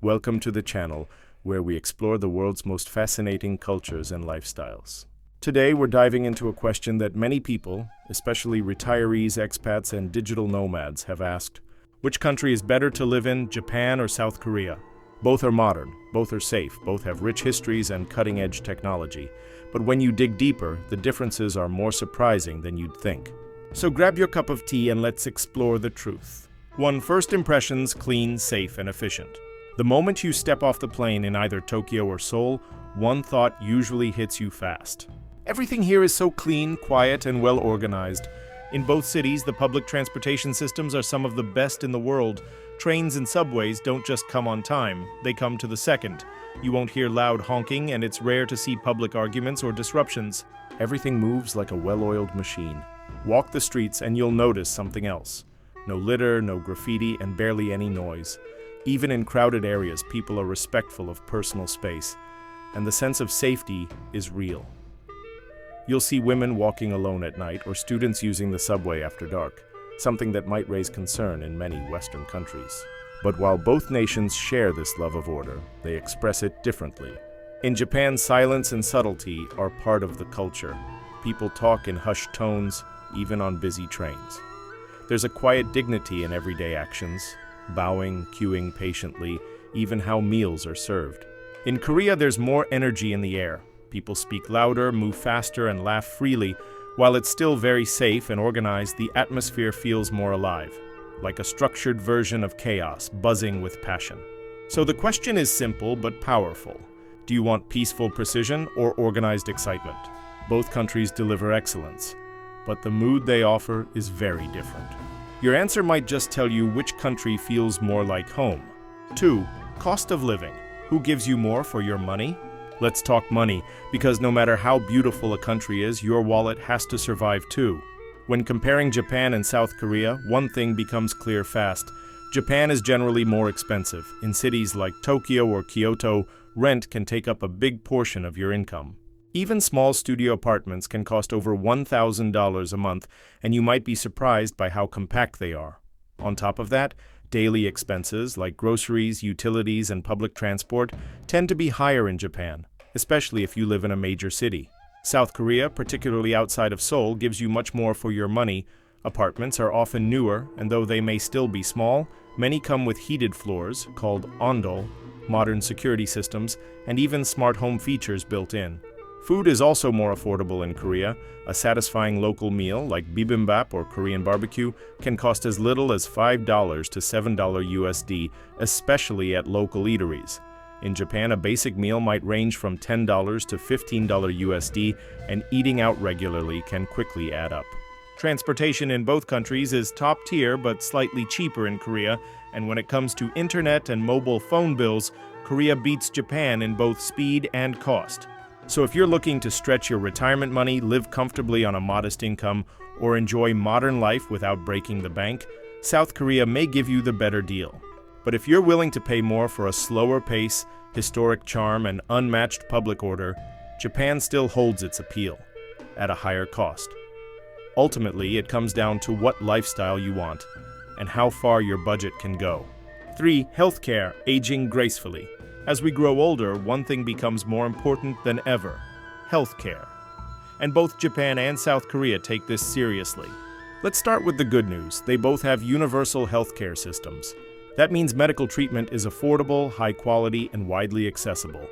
Welcome to the channel where we explore the world's most fascinating cultures and lifestyles. Today we're diving into a question that many people, especially retirees, expats, and digital nomads, have asked. Which country is better to live in, Japan or South Korea? Both are modern, both are safe, both have rich histories and cutting-edge technology. But when you dig deeper, the differences are more surprising than you'd think. So grab your cup of tea and let's explore the truth. 1. First impressions: clean, safe, and efficient. The moment you step off the plane in either Tokyo or Seoul, one thought usually hits you fast. Everything here is so clean, quiet, and well organized. In both cities, the public transportation systems are some of the best in the world. Trains and subways don't just come on time, they come to the second. You won't hear loud honking, and it's rare to see public arguments or disruptions. Everything moves like a well-oiled machine. Walk the streets and you'll notice something else. No litter, no graffiti, and barely any noise. Even in crowded areas, people are respectful of personal space, and the sense of safety is real. You'll see women walking alone at night or students using the subway after dark, something that might raise concern in many Western countries. But while both nations share this love of order, they express it differently. In Japan, silence and subtlety are part of the culture. People talk in hushed tones, even on busy trains. There's a quiet dignity in everyday actions, bowing, queuing patiently, even how meals are served. In Korea, there's more energy in the air. People speak louder, move faster, and laugh freely. While it's still very safe and organized, the atmosphere feels more alive, like a structured version of chaos, buzzing with passion. So the question is simple but powerful. Do you want peaceful precision or organized excitement? Both countries deliver excellence, but the mood they offer is very different. Your answer might just tell you which country feels more like home. 2. Cost of living. Who gives you more for your money? Let's talk money, because no matter how beautiful a country is, your wallet has to survive too. When comparing Japan and South Korea, one thing becomes clear fast. Japan is generally more expensive. In cities like Tokyo or Kyoto, rent can take up a big portion of your income. Even small studio apartments can cost over $1,000 a month, and you might be surprised by how compact they are. On top of that, daily expenses like groceries, utilities, and public transport tend to be higher in Japan, especially if you live in a major city. South Korea, particularly outside of Seoul, gives you much more for your money. Apartments are often newer, and though they may still be small, many come with heated floors, called ondol, modern security systems, and even smart home features built in. Food is also more affordable in Korea. A satisfying local meal, like bibimbap or Korean barbecue, can cost as little as $5 to $7 USD, especially at local eateries. In Japan, a basic meal might range from $10 to $15 USD, and eating out regularly can quickly add up. Transportation in both countries is top tier but slightly cheaper in Korea, and when it comes to internet and mobile phone bills, Korea beats Japan in both speed and cost. So if you're looking to stretch your retirement money, live comfortably on a modest income, or enjoy modern life without breaking the bank, South Korea may give you the better deal. But if you're willing to pay more for a slower pace, historic charm, and unmatched public order, Japan still holds its appeal, at a higher cost. Ultimately, it comes down to what lifestyle you want, and how far your budget can go. 3. Healthcare, aging gracefully. As we grow older, one thing becomes more important than ever: healthcare. And both Japan and South Korea take this seriously. Let's start with the good news. They both have universal healthcare systems. That means medical treatment is affordable, high quality, and widely accessible.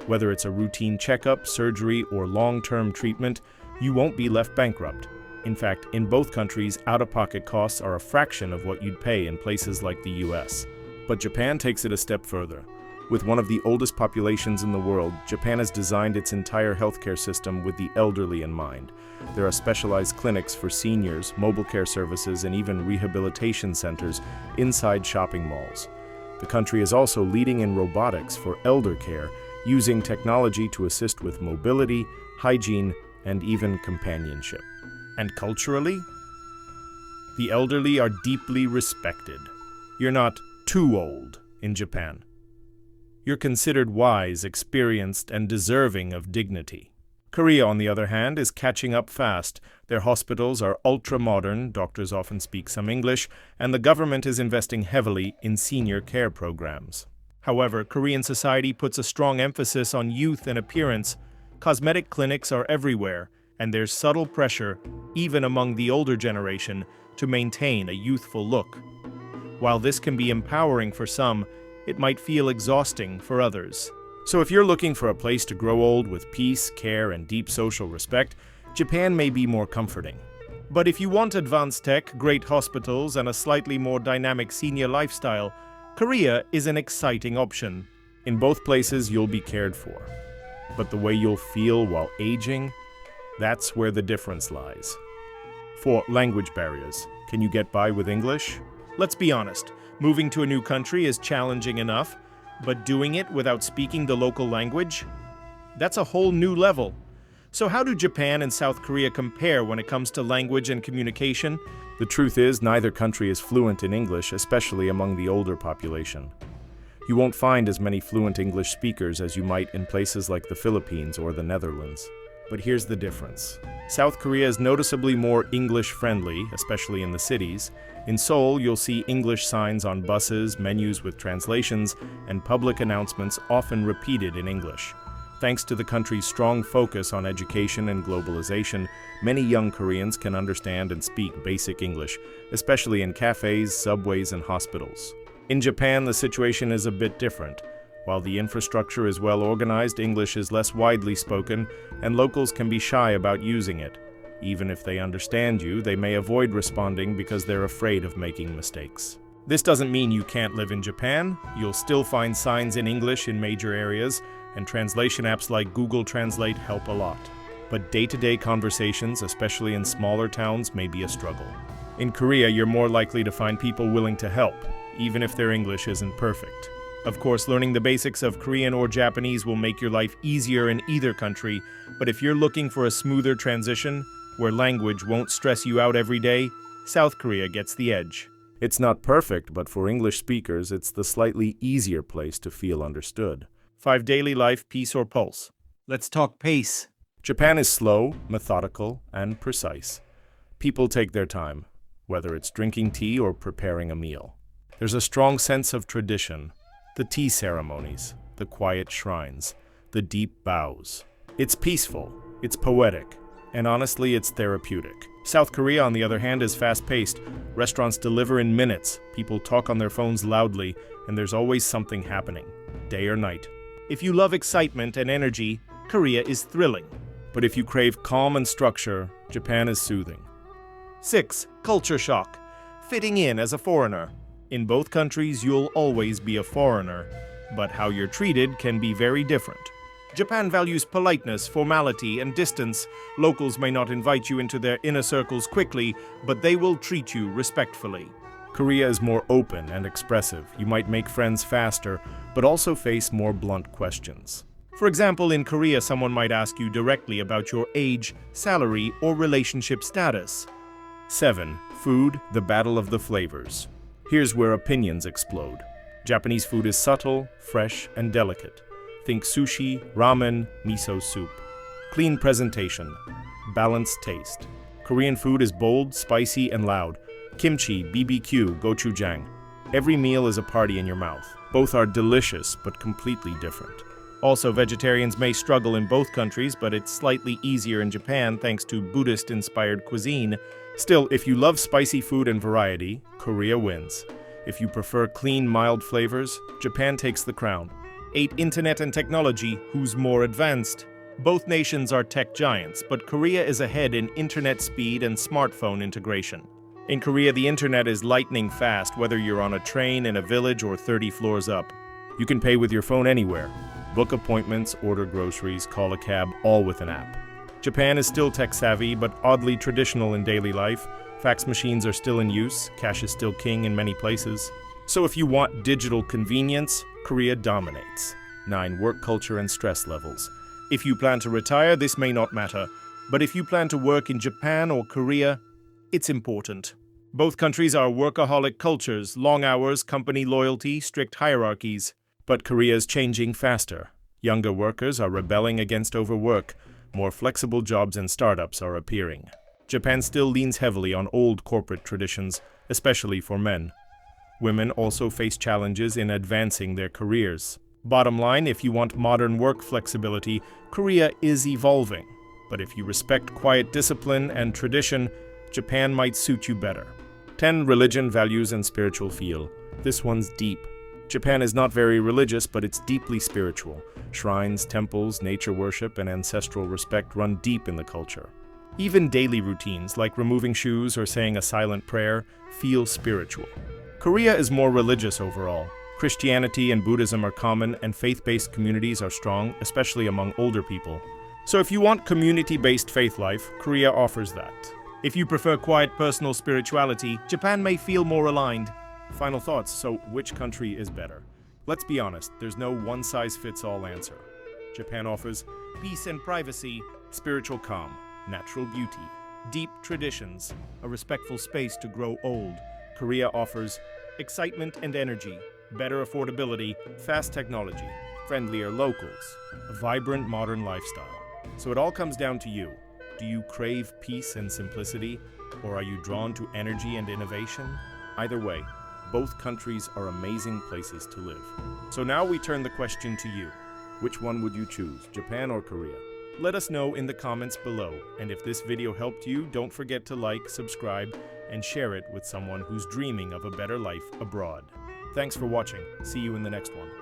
Whether it's a routine checkup, surgery, or long-term treatment, you won't be left bankrupt. In fact, in both countries, out-of-pocket costs are a fraction of what you'd pay in places like the US. But Japan takes it a step further. With one of the oldest populations in the world, Japan has designed its entire healthcare system with the elderly in mind. There are specialized clinics for seniors, mobile care services, and even rehabilitation centers inside shopping malls. The country is also leading in robotics for elder care, using technology to assist with mobility, hygiene, and even companionship. And culturally, the elderly are deeply respected. You're not too old in Japan. You're considered wise, experienced, and deserving of dignity. Korea, on the other hand, is catching up fast. Their hospitals are ultra-modern, doctors often speak some English, and the government is investing heavily in senior care programs. However, Korean society puts a strong emphasis on youth and appearance. Cosmetic clinics are everywhere, and there's subtle pressure, even among the older generation, to maintain a youthful look. While this can be empowering for some, it might feel exhausting for others. So if you're looking for a place to grow old with peace, care, and deep social respect, Japan may be more comforting. But if you want advanced tech, great hospitals, and a slightly more dynamic senior lifestyle, Korea is an exciting option. In both places, you'll be cared for. But the way you'll feel while aging, that's where the difference lies. 4. Language barriers. Can you get by with English? Let's be honest, moving to a new country is challenging enough, but doing it without speaking the local language? That's a whole new level. So how do Japan and South Korea compare when it comes to language and communication? The truth is, neither country is fluent in English, especially among the older population. You won't find as many fluent English speakers as you might in places like the Philippines or the Netherlands. But here's the difference. South Korea is noticeably more English-friendly, especially in the cities. In Seoul, you'll see English signs on buses, menus with translations, and public announcements often repeated in English. Thanks to the country's strong focus on education and globalization, many young Koreans can understand and speak basic English, especially in cafes, subways, and hospitals. In Japan, the situation is a bit different. While the infrastructure is well organized, English is less widely spoken, and locals can be shy about using it. Even if they understand you, they may avoid responding because they're afraid of making mistakes. This doesn't mean you can't live in Japan. You'll still find signs in English in major areas, and translation apps like Google Translate help a lot. But day-to-day conversations, especially in smaller towns, may be a struggle. In Korea, you're more likely to find people willing to help, even if their English isn't perfect. Of course, learning the basics of Korean or Japanese will make your life easier in either country, but if you're looking for a smoother transition, where language won't stress you out every day, South Korea gets the edge. It's not perfect, but for English speakers, it's the slightly easier place to feel understood. 5. Daily life, peace or pulse. Let's talk pace. Japan is slow, methodical, and precise. People take their time, whether it's drinking tea or preparing a meal. There's a strong sense of tradition. The tea ceremonies, the quiet shrines, the deep bows. It's peaceful, it's poetic, and honestly, it's therapeutic. South Korea, on the other hand, is fast-paced. Restaurants deliver in minutes, people talk on their phones loudly, and there's always something happening, day or night. If you love excitement and energy, Korea is thrilling. But if you crave calm and structure, Japan is soothing. 6. Culture shock. Fitting in as a foreigner. In both countries, you'll always be a foreigner, but how you're treated can be very different. Japan values politeness, formality, and distance. Locals may not invite you into their inner circles quickly, but they will treat you respectfully. Korea is more open and expressive. You might make friends faster, but also face more blunt questions. For example, in Korea, someone might ask you directly about your age, salary, or relationship status. 7. Food, the battle of the flavors. Here's where opinions explode. Japanese food is subtle, fresh, and delicate. Think sushi, ramen, miso soup. Clean presentation, balanced taste. Korean food is bold, spicy, and loud. Kimchi, BBQ, gochujang. Every meal is a party in your mouth. Both are delicious, but completely different. Also, vegetarians may struggle in both countries, but it's slightly easier in Japan thanks to Buddhist-inspired cuisine. Still, if you love spicy food and variety, Korea wins. If you prefer clean, mild flavors, Japan takes the crown. 8. Internet and technology, who's more advanced? Both nations are tech giants, but Korea is ahead in internet speed and smartphone integration. In Korea, the internet is lightning fast, whether you're on a train in a village or 30 floors up. You can pay with your phone anywhere. Book appointments, order groceries, call a cab, all with an app. Japan is still tech-savvy, but oddly traditional in daily life. Fax machines are still in use, cash is still king in many places. So if you want digital convenience, Korea dominates. 9. Work culture and stress levels. If you plan to retire, this may not matter. But if you plan to work in Japan or Korea, it's important. Both countries are workaholic cultures, long hours, company loyalty, strict hierarchies. But Korea is changing faster. Younger workers are rebelling against overwork. More flexible jobs and startups are appearing. Japan still leans heavily on old corporate traditions, especially for men. Women also face challenges in advancing their careers. Bottom line, if you want modern work flexibility, Korea is evolving. But if you respect quiet discipline and tradition, Japan might suit you better. 10 Religion, Values, and Spiritual Feel. This one's deep. Japan is not very religious, but it's deeply spiritual. Shrines, temples, nature worship, and ancestral respect run deep in the culture. Even daily routines, like removing shoes or saying a silent prayer, feel spiritual. Korea is more religious overall. Christianity and Buddhism are common, and faith-based communities are strong, especially among older people. So if you want community-based faith life, Korea offers that. If you prefer quiet personal spirituality, Japan may feel more aligned. Final thoughts, so which country is better? Let's be honest, there's no one-size-fits-all answer. Japan offers peace and privacy, spiritual calm, natural beauty, deep traditions, a respectful space to grow old. Korea offers excitement and energy, better affordability, fast technology, friendlier locals, a vibrant modern lifestyle. So it all comes down to you. Do you crave peace and simplicity, or are you drawn to energy and innovation? Either way, both countries are amazing places to live. So now we turn the question to you. Which one would you choose, Japan or Korea? Let us know in the comments below, and if this video helped you, don't forget to like, subscribe, and share it with someone who's dreaming of a better life abroad. Thanks for watching. See you in the next one.